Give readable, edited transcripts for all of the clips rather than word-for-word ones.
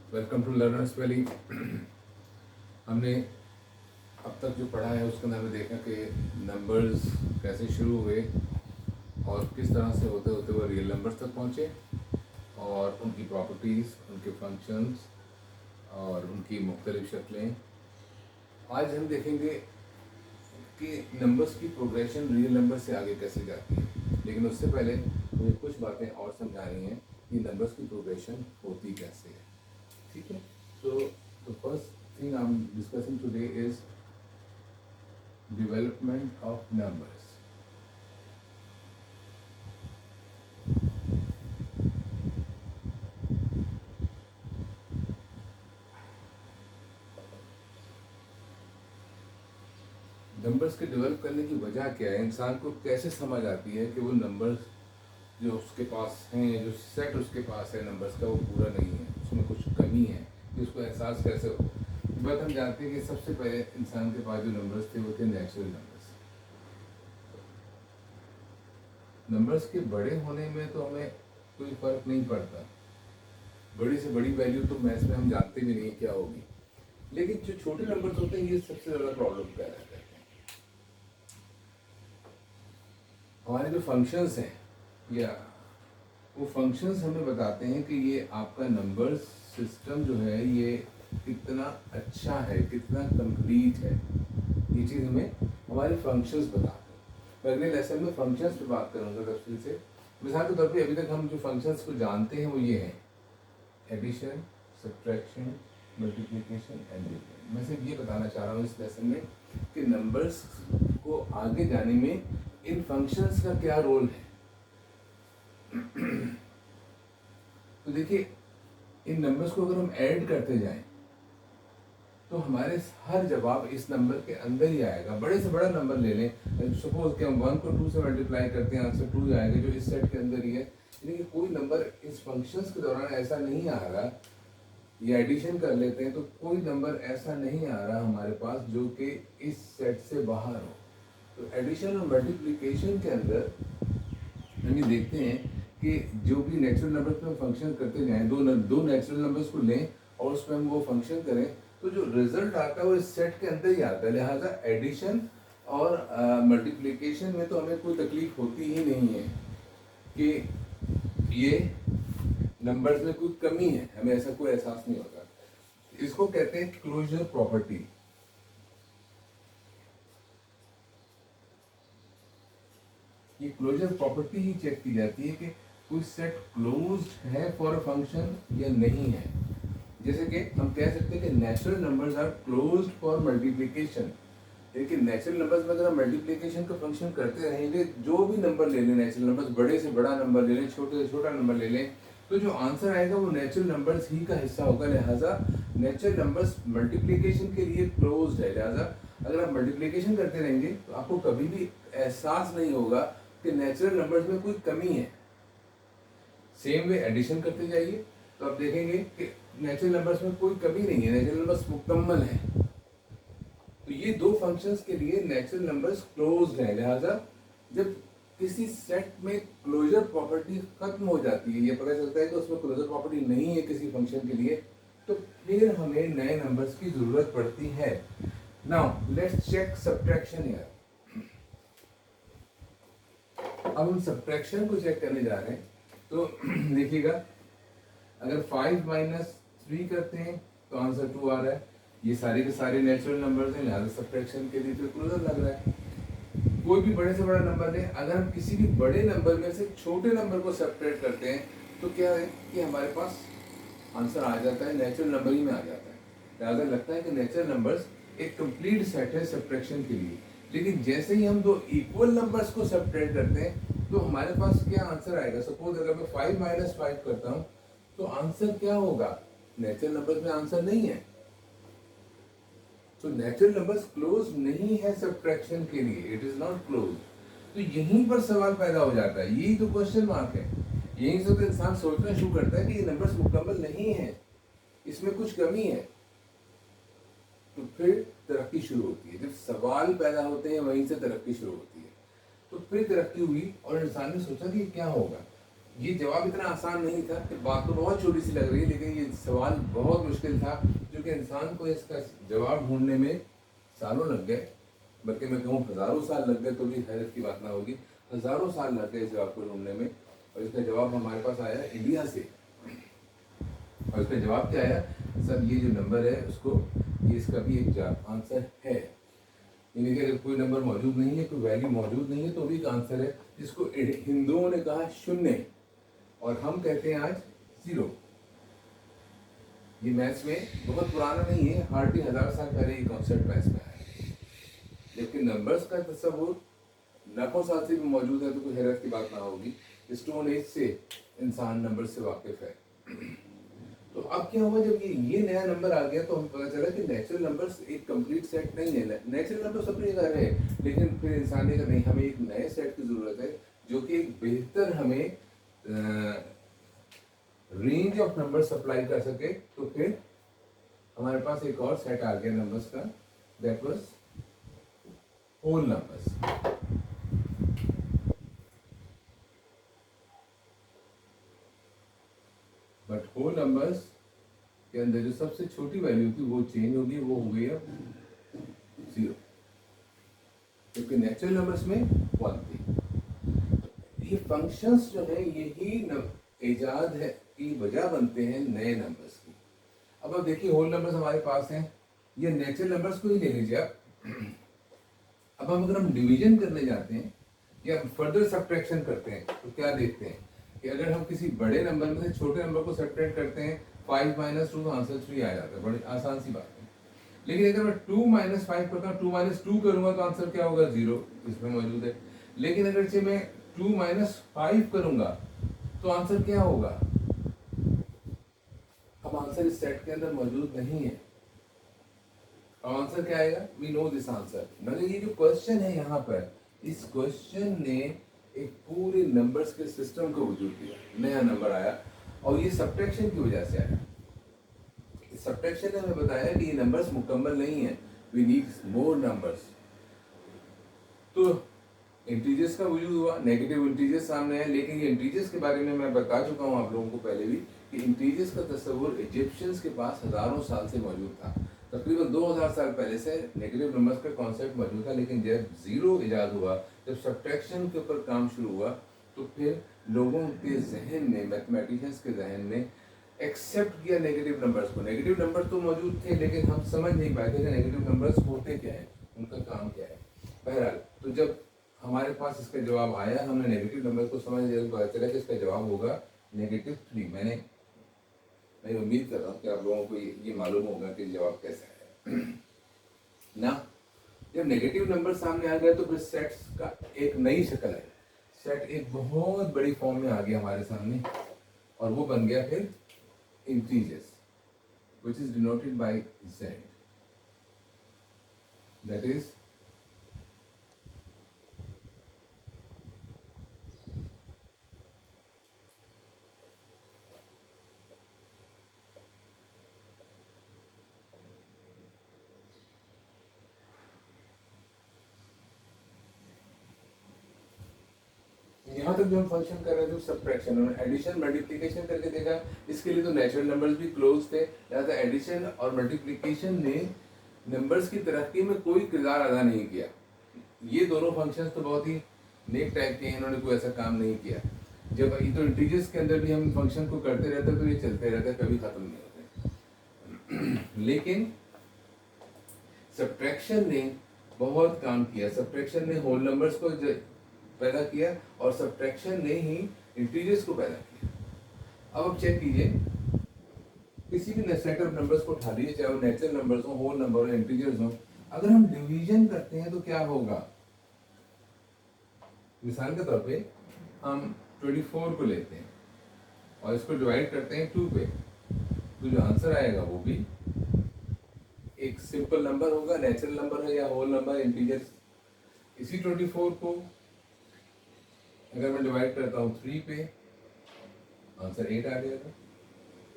Welcome to learners valley. हमने अब तक जो पढ़ा है उसके अंदर हमें देखा कि नंबर्स कैसे शुरू हुए और किस तरह से होते होते वो रियल नंबर्स तक पहुँचे और उनकी प्रॉपर्टीज़, उनके फंक्शंस और उनकी मुख्तलिफ शक्लें। आज हम देखेंगे कि नंबर्स की प्रोग्रेशन रियल नंबर से आगे कैसे जाती है, लेकिन उससे पहले मुझे कुछ बातें और समझानी हैं कि नंबर्स की प्रोग्रेशन होती कैसे है। ठीक है, तो the first thing I am discussing today is development of numbers. Numbers के डेवलप करने की वजह क्या है, इंसान को कैसे समझ आती है कि वो नंबर्स जो उसके पास हैं, जो सेट उसके पास है नंबर्स का, वो पूरा नहीं है, उसमें कुछ कमी है, कि उसको एहसास कैसे हो। बात हम जानते हैं कि सबसे पहले इंसान के पास जो नंबर्स थे वो थे नेचुरल नंबर्स। नंबर्स के बड़े होने में तो हमें कोई फर्क नहीं पड़ता, बड़ी से बड़ी वैल्यू तो मैथ्स में हम जानते भी नहीं क्या होगी, लेकिन जो छोटे नंबर्स होते हैं ये सबसे ज़्यादा प्रॉब्लम पैदा करते हैं। हमारे जो फंक्शंस हैं या वो फंक्शंस हमें बताते हैं कि ये आपका नंबर सिस्टम जो है ये कितना अच्छा है, कितना कंप्लीट है। ये चीज़ हमें हमारे फंक्शंस बताते हैं। मैं अगले लेसन में फंक्शंस पे बात करूँगा तफसील से। मिसाल के तौर पे अभी तक हम जो फंक्शंस को जानते हैं वो ये हैं: addition, subtraction, multiplication and division. मैं सिर्फ ये बताना चाह रहा हूँ इस लेसन में कि नंबर्स को आगे जाने में इन फंक्शंस का क्या रोल है। तो देखिए, इन नंबर्स को अगर हम ऐड करते जाएं तो हमारे हर जवाब इस नंबर के अंदर ही आएगा। बड़े से बड़ा नंबर ले लें, सपोज कि हम 1 को 2 से मल्टीप्लाई करते हैं, आंसर 2 आएगा जो इस सेट के अंदर ही है। लेकिन कोई नंबर इस फंक्शंस के दौरान ऐसा नहीं आ रहा, या एडिशन कर लेते हैं तो कोई नंबर ऐसा नहीं आ रहा हमारे पास जो कि इस सेट से बाहर हो। तो एडिशन और मल्टीप्लिकेशन के अंदर हम ये देखते हैं कि जो भी नेचुरल नंबर्स में फंक्शन करते जाएं, दो नेचुरल नंबर्स को लें और उसमें हम वो फंक्शन करें तो जो रिजल्ट आता है वो इस सेट के अंदर ही आता है। लिहाजा एडिशन और मल्टीप्लिकेशन में तो हमें कोई तकलीफ होती ही नहीं है कि ये नंबर्स में कोई कमी है, हमें ऐसा कोई एहसास नहीं होता। इसको कहते हैं क्लोजर प्रॉपर्टी। ये क्लोजर प्रॉपर्टी ही चेक की जाती है कि कोई सेट क्लोज्ड है फॉर अ फंक्शन या नहीं है। जैसे कि हम कह सकते हैं कि natural numbers are closed for multiplication. लेकिन नेचुरल नंबर्स में अगर हम मल्टीप्लिकेशन का फंक्शन करते रहेंगे, जो भी नंबर ले लें नेचुरल नंबर्स, बड़े से बड़ा नंबर ले लें, छोटे से छोटा नंबर ले लें, तो जो आंसर आएगा वो नेचुरल नंबर्स ही का हिस्सा होगा। लिहाजा नेचुरल नंबर्स मल्टीप्लिकेशन के लिए क्लोज्ड है। लिहाजा अगर आप मल्टीप्लिकेशन करते रहेंगे तो आपको कभी भी एहसास नहीं होगा कि नेचुरल नंबर्स में कोई कमी है। सेम वे एडिशन करते जाइए तो आप देखेंगे कि नेचुरल नंबर्स में कोई कमी नहीं है, नेचुरल नंबर्स मुकम्मल है। तो ये दो फंक्शंस के लिए नेचुरल नंबर्स क्लोज्ड है। लिहाजा जब किसी सेट में क्लोजर प्रॉपर्टी खत्म हो जाती है, ये पता चलता है कि उसमें क्लोजर प्रॉपर्टी नहीं है किसी फंक्शन के लिए, तो फिर हमें नए नंबर्स की जरूरत पड़ती है। Now let's check subtraction here. अब हम सब्ट्रैक्शन को चेक करने जा रहे हैं। तो देखिएगा, अगर 5 माइनस 3 करते हैं तो आंसर 2 आ रहा है। ये सारे के सारे नेचुरल नंबर्स हैं, लिहाजा सब्ट्रैक्शन के लिए तो क्लोजर लग रहा है। कोई भी बड़े से बड़ा नंबर लें, अगर हम किसी भी बड़े नंबर में से छोटे नंबर को सेपरेट करते हैं तो क्या है कि हमारे पास आंसर आ जाता है, नेचुरल नंबर ही में आ जाता है। लिहाजा लगता है कि नेचुरल नंबर्स एक कंप्लीट सेट है सब्ट्रैक्शन के लिए। लेकिन जैसे ही हम दो इक्वल नंबर्स को सेपरेट करते हैं तो हमारे पास क्या आंसर आएगा। सपोज अगर मैं 5 माइनस 5 करता हूँ तो आंसर क्या होगा, नेचुरल नंबर्स में आंसर नहीं है। तो नेचुरल नंबर्स क्लोज नहीं है सब्ट्रैक्शन के लिए, इट इज नॉट क्लोज। तो यहीं पर सवाल पैदा हो जाता है, यही तो क्वेश्चन मार्क है। यहीं से तो इंसान सोचना शुरू करता है कि ये नंबर्स मुकम्मल नहीं है, इसमें कुछ कमी है। तो फिर तरक्की शुरू होती है। जब सवाल पैदा होते हैं वहीं से तरक्की शुरू होती है। तो फिर तरक्की हुई और इंसान ने सोचा कि क्या होगा। ये जवाब इतना आसान नहीं था, बात तो बहुत छोटी सी लग रही है लेकिन ये सवाल बहुत मुश्किल था, क्योंकि इंसान को इसका जवाब ढूंढने में सालों लग गए, बल्कि मैं कहूँ हज़ारों साल लग गए तो भी हैरत की बात ना होगी। हज़ारों साल लग गए इस जवाब को ढूंढने में, और इसका जवाब हमारे पास आया इंडिया से। और इसका जवाब क्या आया, सर ये जो नंबर है उसको, ये इसका भी एक आंसर है, यानी कि अगर कोई नंबर मौजूद नहीं है, कोई वैल्यू मौजूद नहीं है तो भी एक आंसर है, जिसको हिंदुओं ने कहा शून्य और हम कहते हैं आज जीरो। ये मैथ्स में बहुत पुराना नहीं है, हार्डली 1000 साल पहले ये कॉन्सेप्ट मैथ्स में आया, जबकि नंबर्स का तस्वुर लाखों साल से भी मौजूद है, तो कोई हैरत की बात ना होगी। स्टोन एज से इंसान नंबर से वाकिफ है। तो अब क्या हुआ, जब ये नया नंबर आ गया तो हमें पता चला कि नेचुरल नंबर्स एक कंप्लीट सेट नहीं है। नेचुरल नंबर्स अपनी जगह है, लेकिन फिर इंसान ने कहा नहीं, हमें एक नए सेट की जरूरत है जो कि एक बेहतर हमें रेंज ऑफ नंबर सप्लाई कर सके। तो फिर हमारे पास एक और सेट आ गया नंबर्स का, that was whole numbers. But whole numbers के अंदर जो सबसे छोटी वैल्यू थी वो चेंज होगी, वो हो गई अब 0, क्योंकि नेचुरल नंबर्स में 1 थी। ये फंक्शंस जो है यही इजाद है की वजह बनते हैं नए नंबर्स की। अब देखिए होल नंबर्स हमारे पास हैं, ये नेचुरल नंबर्स को ही ले लीजिए आप। अब अगर हम डिवीजन करने जाते हैं या फर्दर सब्ट्रैक्शन करते हैं तो क्या देखते हैं कि अगर हम किसी बड़े नंबर में से छोटे नंबर को सब्ट्रैक्ट करते हैं, 5 - 2 आंसर 3 आ जाता है, बड़ी आसान सी बात है। लेकिन अगर मैं 2 - 5 करता हूँ, 2 - 2 करूंगा तो आंसर क्या होगा, 0 इसमें मौजूद है। लेकिन अगर से मैं 2 - 5 करूंगा तो आंसर क्या होगा, अब आंसर इस सेट के अंदर मौजूद नहीं है। अब आंसर क्या आएगा, वी नो दिस आंसर। मगर ये जो क्वेश्चन है यहाँ पर, इस क्वेश्चन ने एक पूरे नंबर्स के सिस्टम को वजूद दिया, नया नंबर आया, और ये सब्ट्रैक्शन की वजह से आया। सब्ट्रैक्शन ने हमें बताया कि ये नंबर्स मुकम्मल नहीं है, वी नीड मोर नंबर्स। तो इंटीजर्स का वजूद हुआ, नेगेटिव इंटीजर्स सामने है। लेकिन ये इंटीजर्स के बारे में मैं बता चुका हूँ आप लोगों को पहले भी कि इंटीजर्स का तस्वुर इजिप्शियंस के पास हजारों साल से मौजूद था। तकरीबन 2000 साल पहले से नेगेटिव नंबर्स का कॉन्सेप्ट मौजूद था, लेकिन जब जीरो इजाद हुआ, जब सब्ट्रैक्शन के ऊपर काम शुरू हुआ, तो फिर लोगों के जहन ने, मैथमेटिशियंस के जहन ने एक्सेप्ट किया नेगेटिव नंबर्स को। नेगेटिव नंबर तो मौजूद थे, लेकिन हम समझ नहीं पाए थे कि नेगेटिव नंबर्स होते क्या है, उनका काम क्या है। बहरहाल, तो जब हमारे पास इसका जवाब आया, हमने नेगेटिव नंबर को समझ लिया, तो पता चला कि इसका जवाब होगा -3। मैं उम्मीद कर रहा हूँ कि आप लोगों को ये मालूम होगा कि जवाब कैसा है ना। जब नेगेटिव नंबर सामने आ गया तो फिर सेट्स का एक नई शक्ल है, सेट एक बहुत बड़ी फॉर्म में आ गया हमारे सामने, और वो बन गया फिर integers, which is denoted by z, that is यहाँ तक जो हम फंक्शन कर रहे थे सब्ट्रैक्शन और एडिशन मल्टीप्लिकेशन करके देखा। इसके लिए तो नेचुरल नंबर्स भी क्लोज थे, लिहाजा एडिशन और मल्टीप्लिकेशन ने नंबर्स की तरक्की में कोई किरदार अदा नहीं किया। ये दोनों फंक्शंस तो बहुत ही नेक टाइप के हैं, इन्होंने कोई ऐसा काम नहीं किया। जब ये तो इंटीजर्स के अंदर भी हम फंक्शन को करते रहते तो ये चलते रहते, कभी खत्म नहीं होते। लेकिन सब्ट्रैक्शन ने बहुत काम किया, सब्ट्रैक्शन ने होल नंबर्स को पैदा किया और सब्ट्रैक्शन ने ही इंटीजर्स को पैदा किया। अब चेक कीजिए, किसी भी सेट ऑफ नंबर्स को उठा लीजिए, चाहे वो नेचुरल नंबर्स हो, होल नंबर हो, इंटीजर्स हो, अगर हम डिवीजन करते हैं तो क्या होगा। मिसाल के तौर पे हम 24 को लेते हैं और इसको डिवाइड करते हैं 2 पे, तो जो आंसर आएगा वो भी एक सिंपल नंबर होगा, नेचुरल नंबर है या होल नंबर, इंटीजर्स। इसी 24 को अगर मैं डिवाइड करता हूँ 3 पे, आंसर 8 आ जाएगा।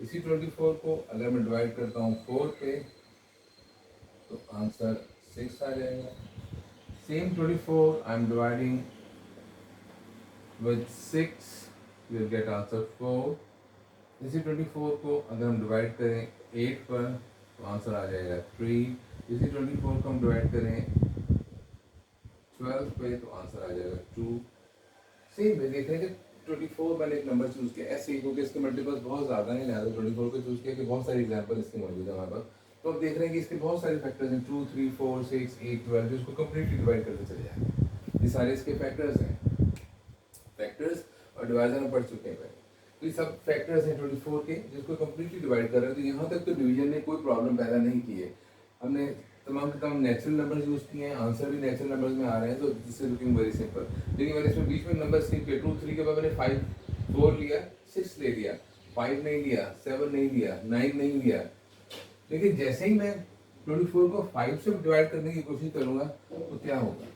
इसी 24 को अगर मैं डिवाइड करता हूँ 4 पे, तो आंसर 6 आ जाएगा। Same 24 I am dividing with 6 you will get answer 4। इसी 24 को अगर हम डिवाइड करें 8 पर तो आंसर आ जाएगा 3। इसी 24 को हम डिवाइड करें 12 पे तो आंसर आ जाएगा 2। सेम है, देख रहे हैं कि 24 मैंने एक नंबर चूज किया ऐसे ही, क्योंकि इसके मल्टीपल्स बहुत ज़्यादा नहीं, लिहाजा 24 को चूज किया कि बहुत सारे एग्जाम्पल इसके मौजूद है हमारे पास। तो अब देख रहे हैं कि इसके बहुत सारे फैक्टर्स हैं, 2, 3, 4, 6, 8, 12, जिसको कंप्लीटली डिवाइड करते चले जाए। ये सारे इसके फैक्टर्स हैं, फैक्टर्स और डिवाइजर हम पढ़ चुके हैं पहले। तो ये सब फैक्टर्स हैं 24 के, जिसको कंप्लीटली डिवाइड कर रहे हैं। तो यहाँ तक तो डिवीजन ने कोई प्रॉब्लम पैदा नहीं की है। हमने तमाम नेचुरल नंबर्स यूज किए हैं, आंसर भी नेचुरल नंबर्स में आ रहे हैं, तो this is looking very simple. लेकिन मैंने इसमें बीच में नंबर स्किप किए, 2, 3 के बाद मैंने 5, 4 लिया, 6 ले लिया, 5 नहीं लिया, 7 नहीं लिया, 9 नहीं लिया। लेकिन जैसे ही मैं 24 को 5 से डिवाइड करने की कोशिश करूंगा तो क्या होगा?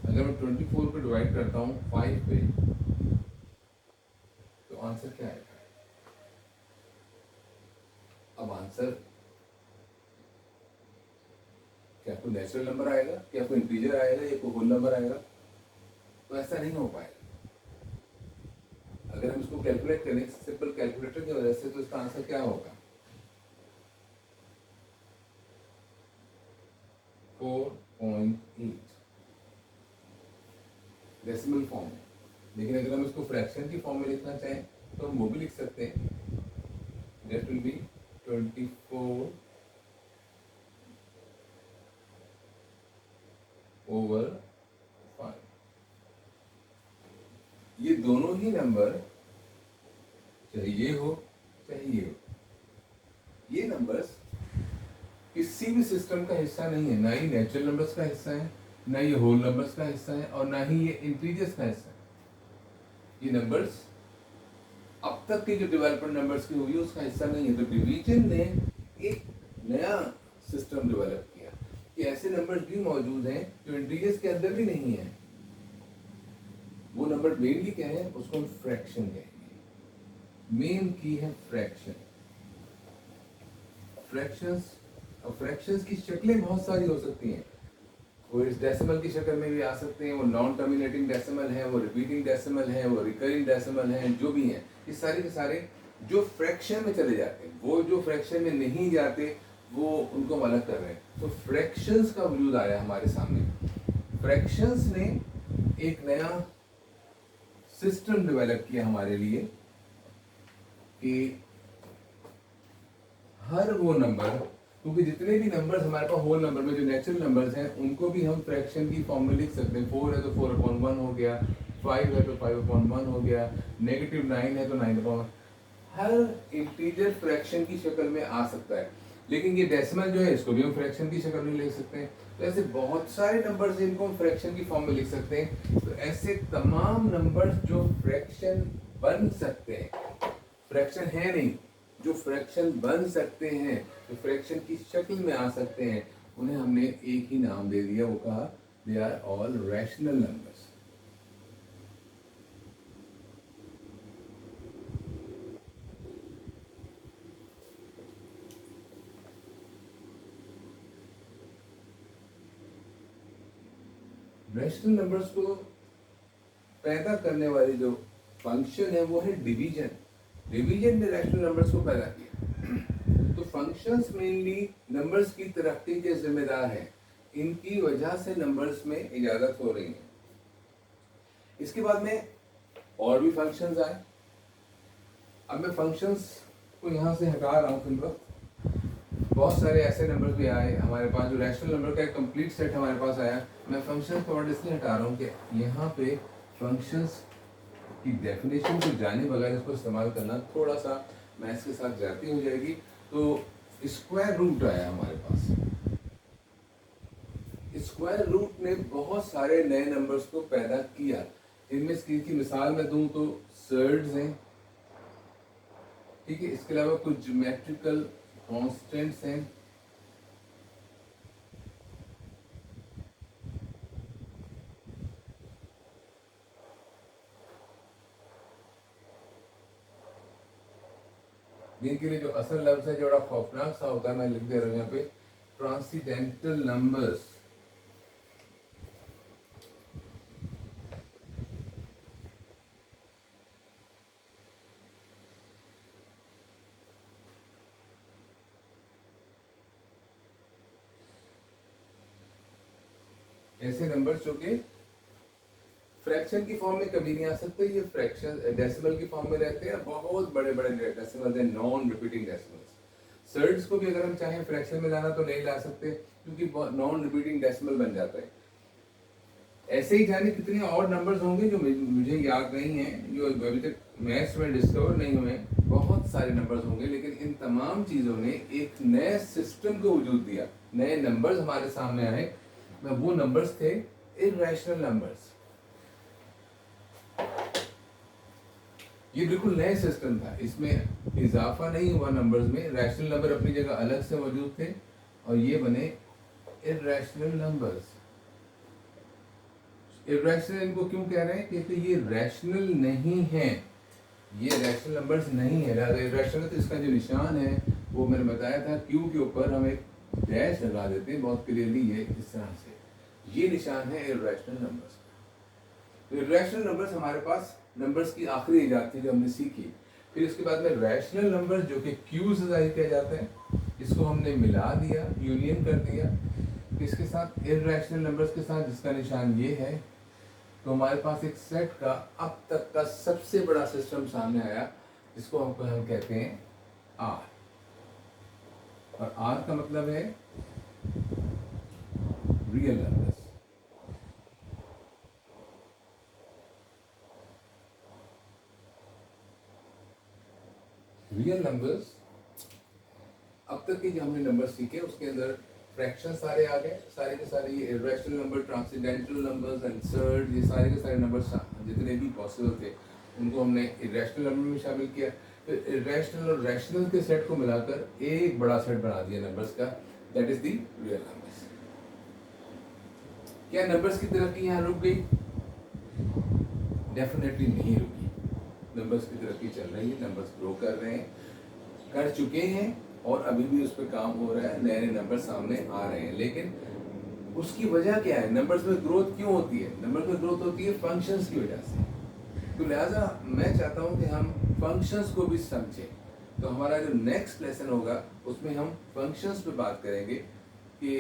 अगर मैं 24 को डिवाइड करता हूँ 5 पे तो आंसर क्या आएगा? अब आंसर क्या कोई नेचुरल नंबर आएगा, क्या कोई इंटीजर आएगा, या कोई होल नंबर आएगा? तो ऐसा नहीं हो पाएगा। अगर हम इसको कैलकुलेट करें सिंपल कैलकुलेटर की वजह से, तो इसका आंसर क्या होगा? 4.8 डेसिमल फॉर्म में। लेकिन अगर हम इसको फ्रैक्शन की फॉर्म में लिखना चाहें तो हम वो भी लिख सकते हैं, दैट विल बी 24 over 5। ये दोनों ही नंबर, चाहे ये हो चाहे ये हो, ये नंबर्स किसी भी सिस्टम का हिस्सा नहीं है। ना ही नेचुरल नंबर्स का हिस्सा है, ना ये होल नंबर्स का हिस्सा है, और ना ही ये इंटीजर्स का हिस्सा है। ये नंबर्स अब तक के जो डेवलपमेंट नंबर्स की हुई उसका हिस्सा नहीं है। तो डिवीजन ने एक नया सिस्टम डेवलप किया कि ऐसे नंबर्स भी मौजूद हैं जो इंटीजर्स के अंदर भी नहीं है। वो नंबर मेनली क्या है, उसको हम फ्रैक्शन कहेंगे। मेन की है फ्रैक्शन। फ्रैक्शंस, और फ्रैक्शंस की शक्लें बहुत सारी हो सकती हैं। वो इस डेसिमल की शक्ल में भी आ सकते हैं, वो नॉन टर्मिनेटिंग डेसिमल है, वो रिपीटिंग डेसिमल है, वो रिकरिंग डेसिमल है, जो भी हैं ये सारे के सारे जो फ्रैक्शन में चले जाते हैं। वो जो फ्रैक्शन में नहीं जाते वो उनको हम अलग कर रहे हैं। तो फ्रैक्शंस का वजूद आया हमारे सामने। फ्रैक्शंस ने एक नया सिस्टम डेवलप किया हमारे लिए कि हर वो नंबर, क्योंकि जितने भी नंबर्स हमारे पास होल नंबर में जो नेचुरल नंबर्स हैं उनको भी हम फ्रैक्शन की फॉर्म में लिख सकते हैं। 4 है तो 4/1 हो गया, 5 है तो 5/1 हो गया, -9 है तो 9/1। हर इंटीजर फ्रैक्शन की शक्ल में आ सकता है। लेकिन ये डेसिमल जो है इसको भी हम फ्रैक्शन की शक्ल में लिख सकते हैं। तो ऐसे बहुत सारे नंबर्स हैं इनको हम फ्रैक्शन की फॉर्म में लिख सकते हैं। तो ऐसे तमाम नंबर्स जो फ्रैक्शन बन सकते हैं, फ्रैक्शन है नहीं, जो फ्रैक्शन बन सकते हैं, जो फ्रैक्शन की शक्ल में आ सकते हैं, उन्हें हमने एक ही नाम दे दिया, वो कहा they are all rational numbers. Rational numbers को पैदा करने वाली जो फंक्शन है वो है डिवीजन। डिवीजन ने रैशनल नंबर्स को पैदा किया। तो फंक्शंस मेनली नंबर्स की तरक्की के जिम्मेदार हैं। इनकी वजह से नंबर्स में इजाजत हो रही है। इसके बाद में और भी फंक्शंस आए। अब मैं फंक्शंस को यहाँ से हटा रहा हूँ फिलहाल। बहुत सारे ऐसे नंबर भी आए हमारे पास, जो रैशनल नंबर का एक कंप्लीट सेट हमारे पास आया। मैं फंक्शंस को वर्ड इसलिए हटा रहा हूँ कि यहाँ पे फंक्शंस की डेफिनेशन को जाने बगैर इसको इस्तेमाल करना थोड़ा सा मैथ्स के साथ जाती हो जाएगी। तो स्क्वायर रूट आया हमारे पास। स्क्वायर रूट ने बहुत सारे नए नंबर्स को पैदा किया। इनमें इसकी मिसाल मैं दूं तो सर्ड्स हैं, ठीक है। इसके अलावा कुछ ज्योमेट्रिकल कॉन्स्टेंट्स हैं, जिनके लिए जो असल लफ्ज है जो बड़ा खौफनाक सा होता है, मैं लिख दे रहा हूँ यहाँ पे, ट्रांसीडेंटल नंबर्स। ऐसे नंबर्स जो कि फ्रैक्शन की फॉर्म में कभी नहीं आ सकते, ये फ्रैक्शन डेसिमल की फॉर्म में रहते हैं, बहुत बड़े बड़े डेसिमल है, नॉन रिपीटिंग डेसिमल्स। सर्ड्स को भी अगर हम चाहें फ्रैक्शन में लाना तो नहीं ला सकते, क्योंकि नॉन रिपीटिंग डेसिमल बन जाता है। ऐसे ही जाने कितने और नंबर्स होंगे जो मुझे याद नहीं है, जो अभी तक मैथ्स में डिस्कवर नहीं हुए, बहुत सारे नंबर्स होंगे, लेकिन इन तमाम चीज़ों ने एक नए सिस्टम को वजूद दिया, नए नंबर्स हमारे सामने आए। वो नंबर्स थे इर्रेशनल नंबर्स। ये बिल्कुल नए सिस्टम था, इसमें इजाफा नहीं हुआ नंबर्स में, रैशनल नंबर अपनी जगह अलग से मौजूद थे और ये बने इर्रेशनल नंबर्स। इर्रेशनल इनको क्यों कह रहे हैं? क्योंकि ये रैशनल नहीं है, ये रैशनल नंबर्स नहीं है। इर्रेशनल तो इसका जो निशान है वो मैंने बताया था, क्यू के ऊपर हम एक डैश लगा देते हैं बहुत क्लियरली, ये इस तरह से, ये निशान है इर्रेशनल नंबर्स। तो इर्रेशनल नंबर्स हमारे पास नंबर्स की आखिरी इजाद थी जो हमने सीखी। फिर उसके बाद में रैशनल नंबर्स जो कि क्यू से जाहिर किया जाता है, इसको हमने मिला दिया, यूनियन कर दिया इसके साथ इर्रेशनल नंबर्स के साथ, जिसका निशान ये है। तो हमारे पास एक सेट का अब तक का सबसे बड़ा सिस्टम सामने आया, जिसको हम कहते हैं आर। और आर का मतलब है रियल नंबर्स। रियल नंबर्स, अब तक के जो हमने नंबर सीखे उसके अंदर फ्रैक्शन सारे आ गए, सारे के सारे ये irrational number, transcendental numbers, answered, ये सारे के सारे नंबर्स जितने भी पॉसिबल थे उनको हमने इर्रेशनल नंबर में शामिल किया। फिर इर्रेशनल और रैशनल के सेट को मिलाकर एक बड़ा सेट बना दिया नंबर्स का, that is the real numbers. क्या नंबर्स की तरक्की यहाँ रुक गई? डेफिनेटली नहीं रुकी, नंबर्स की तरक्की चल रही है, नंबर्स ग्रो कर रहे हैं, कर चुके हैं और अभी भी उस पर काम हो रहा है, नए नए नंबर सामने आ रहे हैं। लेकिन उसकी वजह क्या है? नंबर्स में ग्रोथ क्यों होती है? नंबर्स में ग्रोथ होती है फंक्शंस की वजह से। तो लिहाजा मैं चाहता हूं कि हम फंक्शंस को भी समझें। तो हमारा जो नेक्स्ट लेसन होगा उसमें हम फंक्शंस पे बात करेंगे कि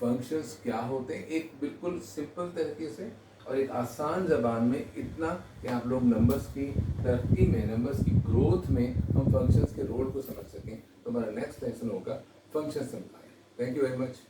फंक्शंस क्या होते हैं, एक बिल्कुल सिंपल तरीके से और एक आसान ज़बान में, इतना कि आप लोग नंबर्स की तरक्की में, नंबर्स की ग्रोथ में हम फंक्शंस के रोल को समझ सकें। तो हमारा नेक्स्ट लेसन होगा फंक्शन समझाएं। Thank you very much.